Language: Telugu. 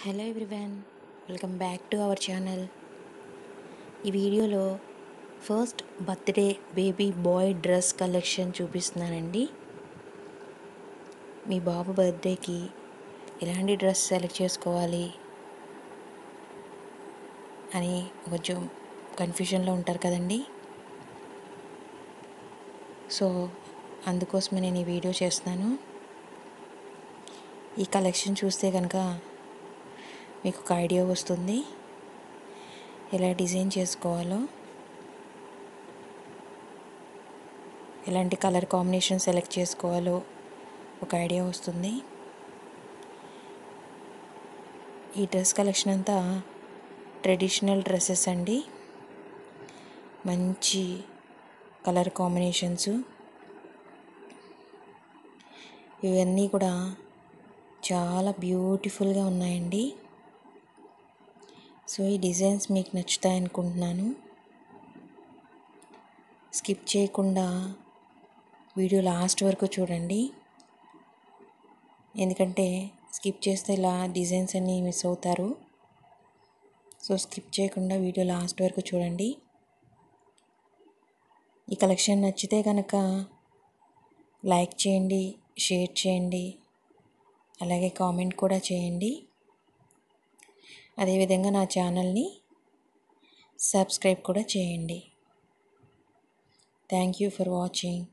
Hello everyone, welcome back to our channel. ఈ వీడియోలో first birthday baby bye dress collection చూపిస్తున్నానండి. మీ బాబు బర్త్డేకి ఎలాంటి డ్రెస్ సెలెక్ట్ చేసుకోవాలి అని కొంచెం కన్ఫ్యూజన్లో ఉంటారు కదండి. సో అందుకోసమే నేను ఈ వీడియో చేస్తున్నాను. ఈ కలెక్షన్ చూస్తే కనుక మీకు ఒక ఐడియా వస్తుంది ఎలా డిజైన్ చేసుకోవాలో, ఎలాంటి కలర్ కాంబినేషన్ సెలెక్ట్ చేసుకోవాలో ఒక ఐడియా వస్తుంది. ఈ డ్రెస్ కలెక్షన్ అంతా ట్రెడిషనల్ డ్రెస్సెస్ అండి. మంచి కలర్ కాంబినేషన్స్ ఇవన్నీ కూడా చాలా బ్యూటిఫుల్గా ఉన్నాయండి. సో ఈ డిజైన్స్ మీకు నచ్చుతాయి అనుకుంటున్నాను. స్కిప్ చేయకుండా వీడియో లాస్ట్ వరకు చూడండి, ఎందుకంటే స్కిప్ చేస్తే ఇలా డిజైన్స్ అన్నీ మిస్ అవుతారు. సో స్కిప్ చేయకుండా వీడియో లాస్ట్ వరకు చూడండి. ఈ కలెక్షన్ నచ్చితే కనుక లైక్ చేయండి, షేర్ చేయండి, అలాగే కామెంట్ కూడా చేయండి. అదేవిధంగా నా ఛానల్ని సబ్స్క్రైబ్ కూడా చేయండి. Thank you for watching.